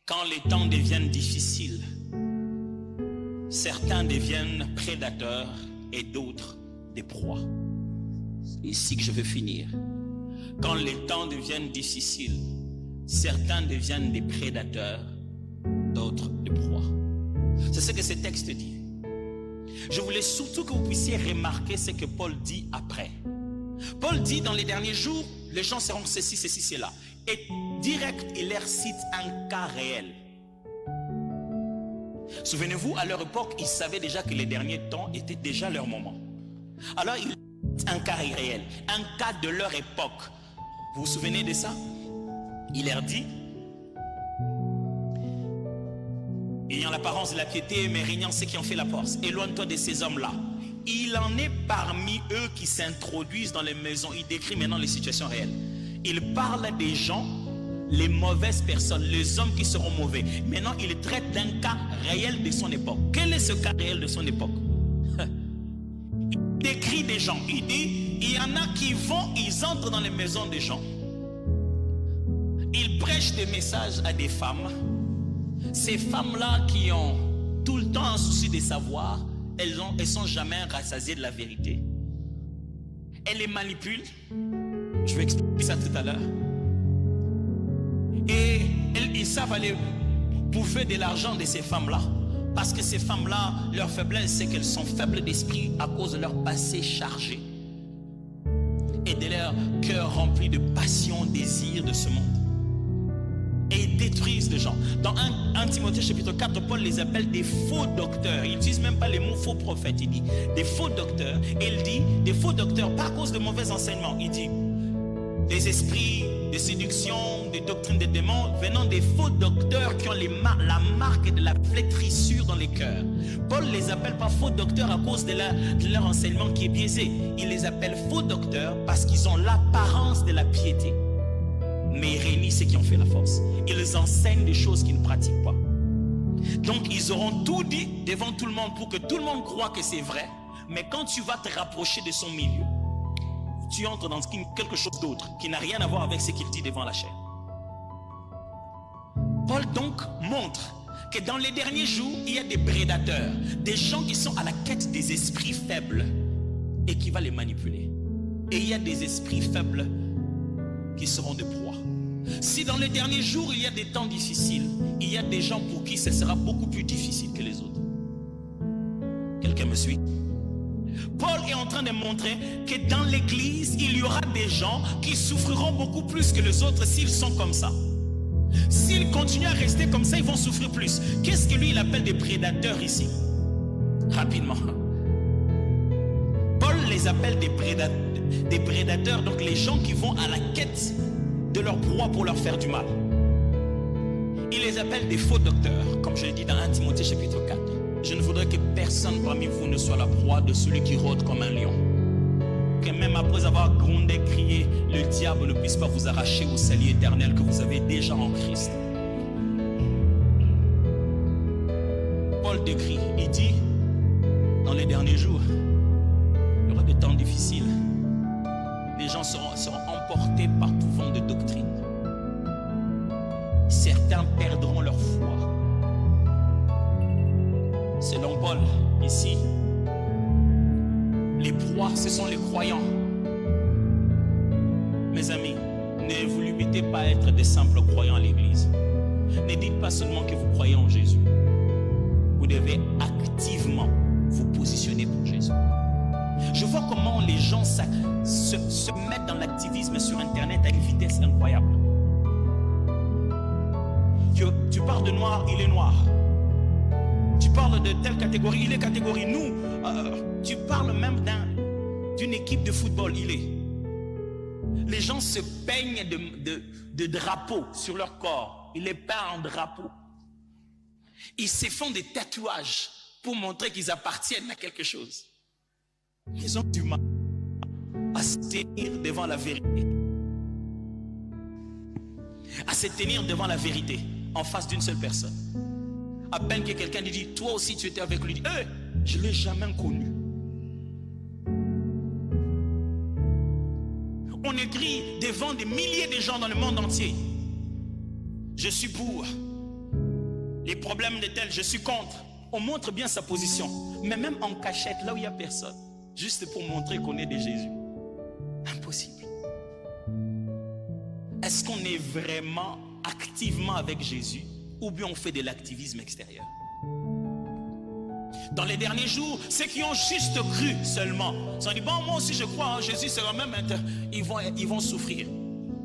Quand les temps deviennent difficiles, certains deviennent prédateurs et d'autres des proies. C'est ici que je veux finir. Quand les temps deviennent difficiles, certains deviennent des prédateurs, d'autres des proies. C'est ce que ce texte dit. Je voulais surtout que vous puissiez remarquer ce que Paul dit après. Paul dit dans les derniers jours, les gens seront ceci, ceci, cela. Et direct, il leur cite un cas réel. Souvenez-vous, à leur époque, ils savaient déjà que les derniers temps étaient déjà leur moment. Alors, il cite un cas réel, un cas de leur époque. Vous vous souvenez de ça? Il leur dit, ayant l'apparence de la piété, mais régnant ceux qui ont fait la force, éloigne-toi de ces hommes-là. Il en est parmi eux qui s'introduisent dans les maisons. Il décrit maintenant les situations réelles. Il parle des gens, les mauvaises personnes, les hommes qui seront mauvais. Maintenant, il traite d'un cas réel de son époque. Quel est ce cas réel de son époque? Il décrit des gens. Il dit, il y en a qui vont, ils entrent dans les maisons des gens. Ils prêchent des messages à des femmes. Ces femmes-là qui ont tout le temps un souci de savoir, elles sont jamais rassasiées de la vérité. Elles les manipulent. Je vais expliquer ça tout à l'heure. Et ils savent aller bouffer de l'argent de ces femmes-là. Parce que ces femmes-là, leur faiblesse, c'est qu'elles sont faibles d'esprit à cause de leur passé chargé. Et de leur cœur rempli de passion, désir de ce monde. Et ils détruisent les gens. Dans 1 Timothée chapitre 4, Paul les appelle des faux docteurs. Il n'utilise même pas les mots faux prophètes. Il dit des faux docteurs. Et il dit des faux docteurs pas à cause de mauvais enseignements. Il dit des esprits de séduction, des doctrines des démons, venant des faux docteurs qui ont la marque de la flétrissure dans les cœurs. Paul les appelle pas faux docteurs à cause de leur enseignement qui est biaisé. Il les appelle faux docteurs parce qu'ils ont l'apparence de la piété. Mais ils réunissent ceux qui ont fait la force. Ils enseignent des choses qu'ils ne pratiquent pas. Donc ils auront tout dit devant tout le monde pour que tout le monde croit que c'est vrai. Mais quand tu vas te rapprocher de son milieu, tu entres dans quelque chose d'autre qui n'a rien à voir avec ce qu'il dit devant la chair. Paul donc montre que dans les derniers jours, il y a des prédateurs, des gens qui sont à la quête des esprits faibles et qui va les manipuler. Et il y a des esprits faibles qui seront de proie. Si dans les derniers jours il y a des temps difficiles, il y a des gens pour qui ce sera beaucoup plus difficile que les autres. Quelqu'un me suit? Paul est en train de montrer que dans l'église il y aura des gens qui souffriront beaucoup plus que les autres s'ils sont comme ça. S'ils continuent à rester comme ça, ils vont souffrir plus. Qu'est-ce que lui il appelle des prédateurs ici? Rapidement, Paul les appelle des prédateurs, donc les gens qui vont à la quête de leur proie pour leur faire du mal. Il les appelle des faux docteurs, comme je l'ai dit dans 1 Timothée chapitre 4. Je ne voudrais que personne parmi vous ne soit la proie de celui qui rôde comme un lion. Que même après avoir grondé, crié, le diable ne puisse pas vous arracher au salut éternel que vous avez déjà en Christ. Paul décrit, il dit, dans les derniers jours, il y aura des temps difficiles. Les gens seront emportés par tout vent de doctrine. Certains perdront leur foi. Selon Paul, ici, les proies, ce sont les croyants. Mes amis, ne vous limitez pas à être des simples croyants à l'église. Ne dites pas seulement que vous croyez en Jésus. Vous devez activement vous positionner pour Jésus. Je vois comment les gens se mettent dans l'activisme sur Internet à une vitesse incroyable. Tu parles de noir, il est noir. Tu parles de telle catégorie, il est catégorie. Nous, tu parles même d'une équipe de football, il est. Les gens se peignent de drapeaux sur leur corps. Ils les peignent en drapeaux. Ils se font des tatouages pour montrer qu'ils appartiennent à quelque chose. Ils ont du mal à se tenir devant la vérité. À se tenir devant la vérité en face d'une seule personne. À peine que quelqu'un lui dit, toi aussi tu étais avec lui, hey, je ne l'ai jamais connu. On écrit devant des milliers de gens dans le monde entier. Je suis pour Les problèmes de tel, je suis contre. On montre bien sa position. Mais même en cachette, là où il n'y a personne, juste pour montrer qu'on est de Jésus. Impossible. Est-ce qu'on est vraiment activement avec Jésus ou bien on fait de l'activisme extérieur? Dans les derniers jours, ceux qui ont juste cru seulement, ils ont dit, bon, moi aussi je crois en Jésus, c'est quand même, ils vont souffrir.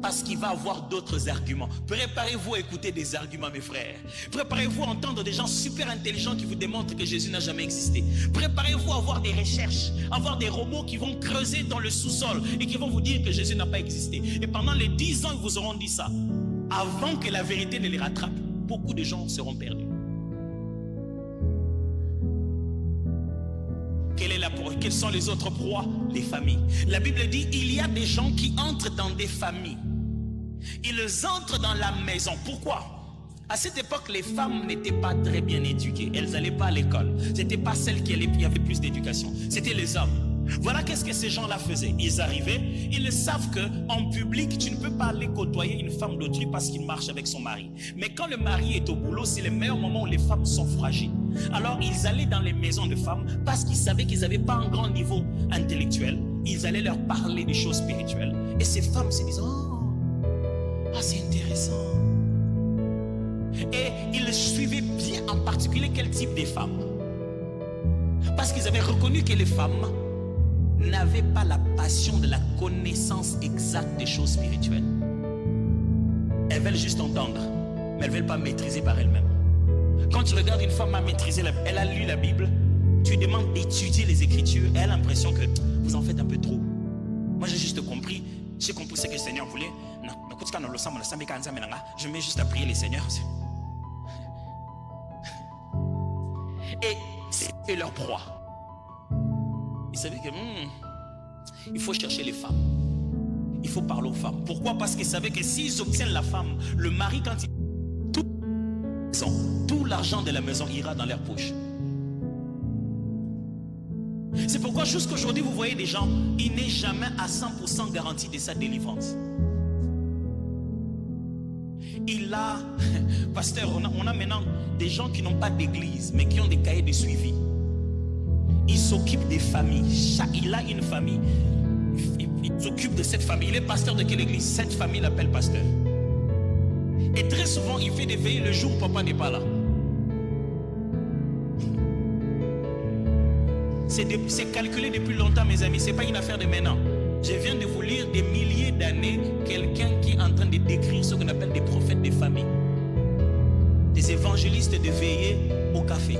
Parce qu'il va avoir d'autres arguments. Préparez-vous à écouter des arguments, mes frères. Préparez-vous à entendre des gens super intelligents qui vous démontrent que Jésus n'a jamais existé. Préparez-vous à avoir des recherches, à avoir des robots qui vont creuser dans le sous-sol et qui vont vous dire que Jésus n'a pas existé. Et pendant les 10 ans, ils vous auront dit ça. Avant que la vérité ne les rattrape, beaucoup de gens seront perdus. Quelles sont les autres proies? Les familles. La Bible dit, il y a des gens qui entrent dans des familles. Ils entrent dans la maison. Pourquoi? À cette époque, les femmes n'étaient pas très bien éduquées. Elles n'allaient pas à l'école. Ce n'étaient pas celles qui avaient plus d'éducation. C'était les hommes. Voilà qu'est-ce que ces gens-là faisaient. Ils arrivaient, ils savent qu'en public, tu ne peux pas aller côtoyer une femme d'autrui parce qu'il marche avec son mari. Mais quand le mari est au boulot, c'est le meilleur moment où les femmes sont fragiles. Alors ils allaient dans les maisons de femmes parce qu'ils savaient qu'ils n'avaient pas un grand niveau intellectuel. Ils allaient leur parler des choses spirituelles. Et ces femmes se disent, c'est intéressant. Et ils suivaient bien en particulier quel type de femmes. Parce qu'ils avaient reconnu que les femmes n'avaient pas la passion de la connaissance exacte des choses spirituelles. Elles veulent juste entendre, mais elles ne veulent pas maîtriser par elles-mêmes. Quand tu regardes une femme à maîtriser, elle a lu la Bible, tu lui demandes d'étudier les Écritures, elle a l'impression que vous en faites un peu trop. Moi j'ai juste compris, j'ai compris ce que le Seigneur voulait. Non, je mets juste à prier les Seigneurs. Et c'est leur proie. Ils savaient que il faut chercher les femmes. Il faut parler aux femmes. Pourquoi? Parce qu'ils savaient que s'ils obtiennent la femme, le mari, quand il... Tout l'argent de la maison ira dans leur poche. C'est pourquoi jusqu'aujourd'hui, vous voyez des gens, il n'est jamais à 100% garanti de sa délivrance. Il a, pasteur, on a maintenant des gens qui n'ont pas d'église, mais qui ont des cahiers de suivi. Il s'occupe des familles. Il a une famille. Il s'occupe de cette famille. Il est pasteur de quelle église? Cette famille l'appelle pasteur. Et très souvent, il fait des veillées le jour où papa n'est pas là. C'est calculé depuis longtemps, mes amis. Ce n'est pas une affaire de maintenant. Je viens de vous lire des milliers d'années quelqu'un qui est en train de décrire ce qu'on appelle des prophètes des familles. Des évangélistes de veillées au café.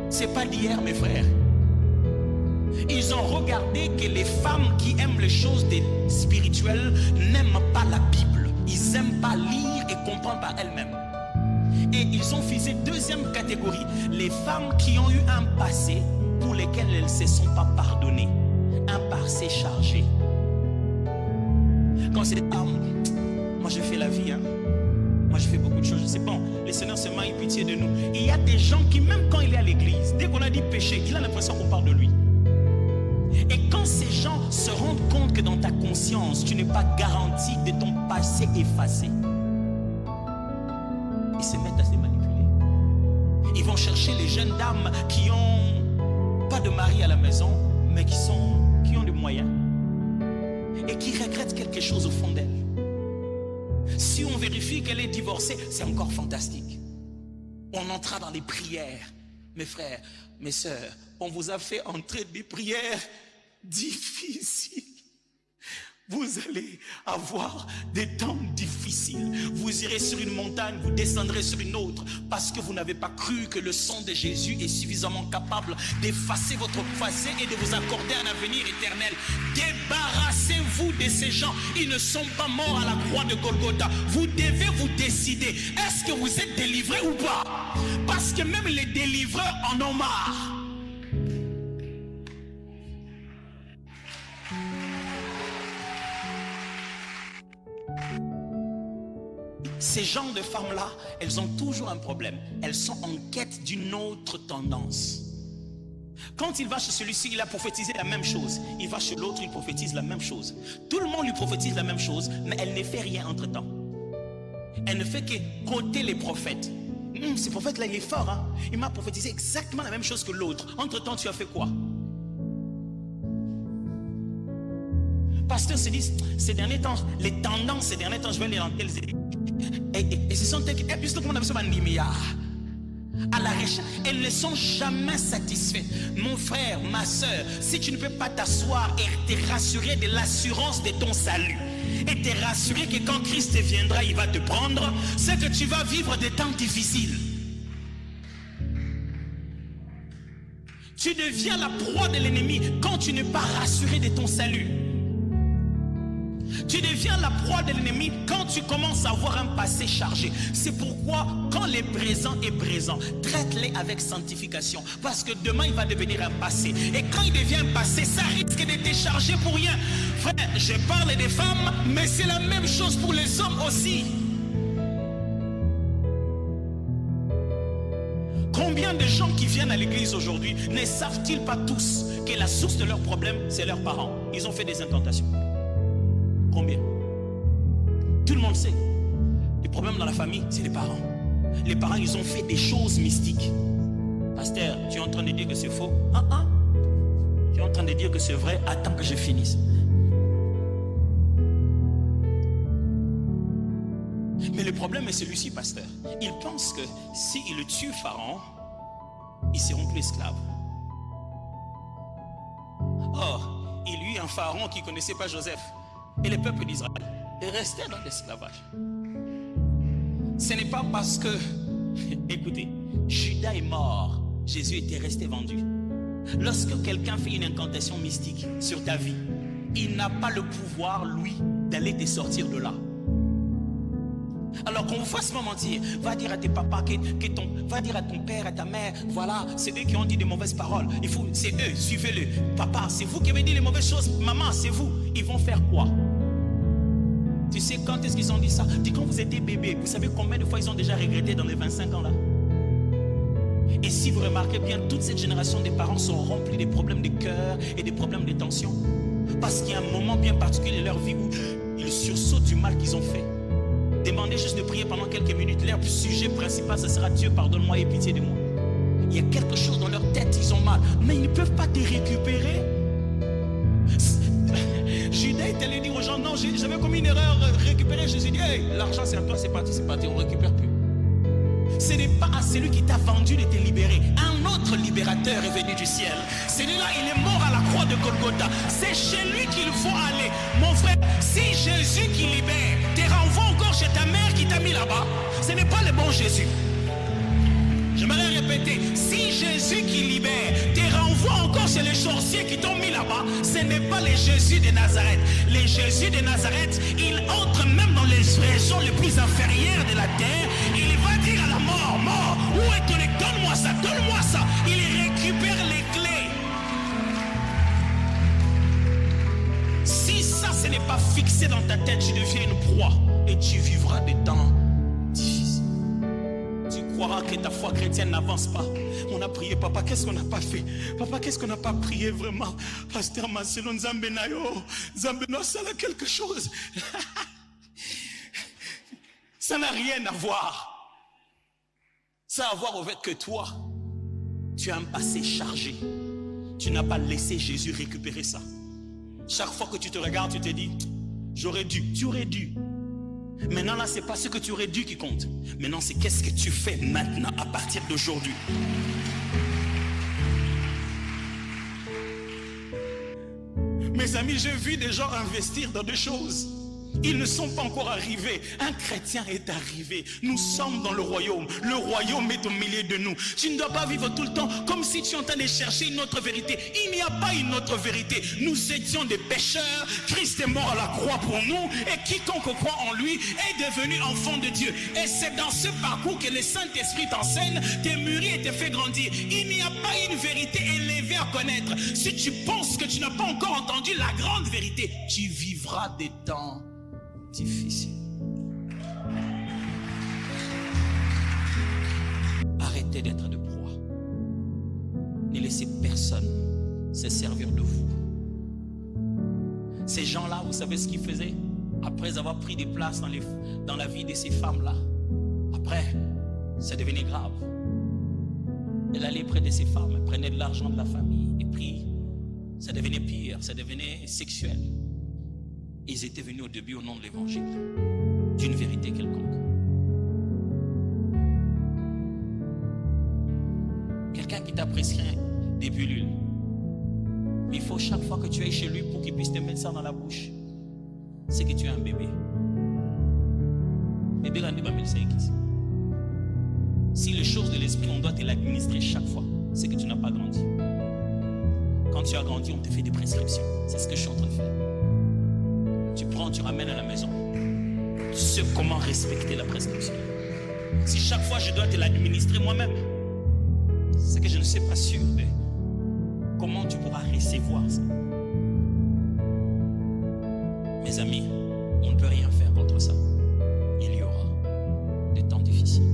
C'est pas d'hier, mes frères. Ils ont regardé que les femmes qui aiment les choses spirituelles n'aiment pas la Bible. Ils n'aiment pas lire et comprendre par elles-mêmes. Et ils ont fait deuxième catégorie, les femmes qui ont eu un passé pour lesquelles elles ne se sont pas pardonnées. Un passé chargé. Quand c'est moi je fais la vie, moi je fais beaucoup de choses, je sais pas, le Seigneur seulement ait pitié de nous. Il y a des gens qui, même quand il est à l'église, dès qu'on a dit péché, il a l'impression qu'on parle de lui. Et quand ces gens se rendent compte que dans ta conscience, tu n'es pas garanti de ton passé effacé, ils se mettent à se manipuler. Ils vont chercher les jeunes dames qui ont pas de mari à la maison, mais qui ont des moyens et qui regrettent quelque chose au fond d'elle. Si on vérifie qu'elle est divorcée, c'est encore fantastique. On entra dans les prières. Mes frères, mes sœurs, on vous a fait entrer des prières difficiles. Vous allez avoir des temps difficiles. Vous irez sur une montagne, vous descendrez sur une autre, parce que vous n'avez pas cru que le sang de Jésus est suffisamment capable d'effacer votre passé et de vous accorder un avenir éternel. Débarrassez-vous de ces gens. Ils ne sont pas morts à la croix de Golgotha. Vous devez vous décider. Est-ce que vous êtes délivré ou pas? Parce que même les délivreurs en ont marre. Ces genres de femmes-là, elles ont toujours un problème. Elles sont en quête d'une autre tendance. Quand il va chez celui-ci, il a prophétisé la même chose. Il va chez l'autre, il prophétise la même chose. Tout le monde lui prophétise la même chose, mais elle ne fait rien entre-temps. Elle ne fait que côté les prophètes. Ce prophète-là, il est fort. Hein? Il m'a prophétisé exactement la même chose que l'autre. Entre-temps, tu as fait quoi? Pasteurs se disent, ces derniers temps, les tendances, ces derniers temps, je vais les lancer. Et ce sont elles, puisque comment on appelle ça, à la recherche, elles ne sont jamais satisfaites. Mon frère, ma soeur, si tu ne peux pas t'asseoir et te rassurer de l'assurance de ton salut, et te rassurer que quand Christ viendra, il va te prendre, c'est que tu vas vivre des temps difficiles. Tu deviens la proie de l'ennemi quand tu n'es pas rassuré de ton salut. Tu deviens la proie de l'ennemi quand tu commences à avoir un passé chargé. C'est pourquoi quand le présent est présent, traite-les avec sanctification. Parce que demain il va devenir un passé. Et quand il devient un passé, ça risque de te charger pour rien. Frère, je parle des femmes, mais c'est la même chose pour les hommes aussi. Combien de gens qui viennent à l'église aujourd'hui ne savent-ils pas tous que la source de leurs problèmes, c'est leurs parents? Ils ont fait des incantations. Combien? Tout le monde sait. Les problèmes dans la famille, c'est les parents. Les parents, ils ont fait des choses mystiques. Pasteur, tu es en train de dire que c'est faux? Tu es en train de dire que c'est vrai? Attends que je finisse. Mais le problème est celui-ci, pasteur. Ils pensent que s'ils tuent Pharaon, ils seront plus esclaves. Or, il y eut un Pharaon qui ne connaissait pas Joseph. Et le peuple d'Israël est resté dans l'esclavage. Ce n'est pas parce que, écoutez, Judas est mort, Jésus était resté vendu. Lorsque quelqu'un fait une incantation mystique sur ta vie, il n'a pas le pouvoir, lui, d'aller te sortir de là. Alors qu'on vous fasse pas mentir, va dire à tes papas, va dire à ton père, à ta mère, voilà, c'est eux qui ont dit des mauvaises paroles. C'est eux, suivez-le. Papa, c'est vous qui avez dit les mauvaises choses. Maman, c'est vous. Ils vont faire quoi? Tu sais quand est-ce qu'ils ont dit ça? Dis quand vous étiez bébé, vous savez combien de fois ils ont déjà regretté dans les 25 ans là? Et si vous remarquez bien, toute cette génération des parents sont remplis des problèmes de cœur et des problèmes de tension. Parce qu'il y a un moment bien particulier de leur vie où ils sursautent du mal qu'ils ont fait. Demandez juste de prier pendant quelques minutes. Leur sujet principal, ce sera Dieu, pardonne-moi et pitié de moi. Il y a quelque chose dans leur tête, ils ont mal. Mais ils ne peuvent pas te récupérer. Judas est allé dire aux gens, non, j'avais commis une erreur, récupérer. Jésus dit, hey, l'argent c'est à toi, c'est parti, on ne récupère plus. Ce n'est pas à celui qui t'a vendu de te libérer. Un autre libérateur est venu du ciel. Celui-là, il est mort à la croix de Golgotha. C'est chez lui qu'il faut aller. Mon frère, si Jésus qui libère te renvoie encore chez ta mère qui t'a mis là-bas, ce n'est pas le bon Jésus. J'aimerais répéter, si Jésus qui libère te renvoie encore chez les sorciers qui t'ont mis là-bas, ce n'est pas le Jésus de Nazareth. Le Jésus de Nazareth, il entre même dans les régions les plus inférieures de la terre. Il va dire à la mort, mort, où est ton clé? Donne-moi ça, donne-moi ça. Il récupère les clés. Si ça, ce n'est pas fixé dans ta tête, tu deviens une proie et tu vivras des temps difficiles. Tu croiras que ta foi chrétienne n'avance pas. On a prié, papa, qu'est-ce qu'on n'a pas fait? Papa, qu'est-ce qu'on n'a pas prié vraiment? Pasteur Marcelo Nzambenayo, Nzambeno, ça a quelque chose. Ça n'a rien à voir. Ça a à voir avec que toi, tu as un passé chargé. Tu n'as pas laissé Jésus récupérer ça. Chaque fois que tu te regardes, tu te dis, j'aurais dû, tu aurais dû. Maintenant là, c'est pas ce que tu aurais dû qui compte. Maintenant, c'est qu'est-ce que tu fais maintenant à partir d'aujourd'hui. Mes amis, j'ai vu des gens investir dans des choses. Ils ne sont pas encore arrivés. Un chrétien est arrivé. Nous sommes dans le royaume. Le royaume est au milieu de nous. Tu ne dois pas vivre tout le temps comme si tu es en train de chercher une autre vérité. Il n'y a pas une autre vérité. Nous étions des pécheurs. Christ est mort à la croix pour nous. Et quiconque croit en lui est devenu enfant de Dieu. Et c'est dans ce parcours que le Saint-Esprit t'enseigne, te mûrit et te fait grandir. Il n'y a pas une vérité élevée à connaître. Si tu penses que tu n'as pas encore entendu la grande vérité, tu vivras des temps difficile. Arrêtez d'être de proie. Ne laissez personne se servir de vous. Ces gens-là, vous savez ce qu'ils faisaient? Après avoir pris des places dans la vie de ces femmes-là, après, ça devenait grave. Elle allait près de ces femmes, elle prenait de l'argent de la famille, et puis ça devenait pire, ça devenait sexuel. Ils étaient venus au début au nom de l'évangile, d'une vérité quelconque. Quelqu'un qui t'a prescrit des pilules, mais il faut chaque fois que tu ailles chez lui pour qu'il puisse te mettre ça dans la bouche, c'est que tu es un bébé. Bébé, si les choses de l'esprit, on doit te l'administrer chaque fois, c'est que tu n'as pas grandi. Quand tu as grandi, on te fait des prescriptions. C'est ce que je suis en train de faire. Tu prends, tu ramènes à la maison. Tu sais comment respecter la prescription. Si chaque fois je dois te l'administrer moi-même, c'est que je ne sais pas sûr de comment tu pourras recevoir ça. Mes amis, on ne peut rien faire contre ça. Il y aura des temps difficiles.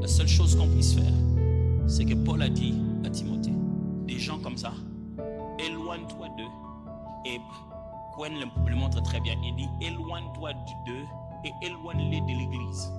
La seule chose qu'on puisse faire, c'est que Paul a dit à Timothée, des gens comme ça, éloigne-toi d'eux. Et Gwen le montre très bien. Il dit, éloigne-toi d'eux et éloigne-les de l'église.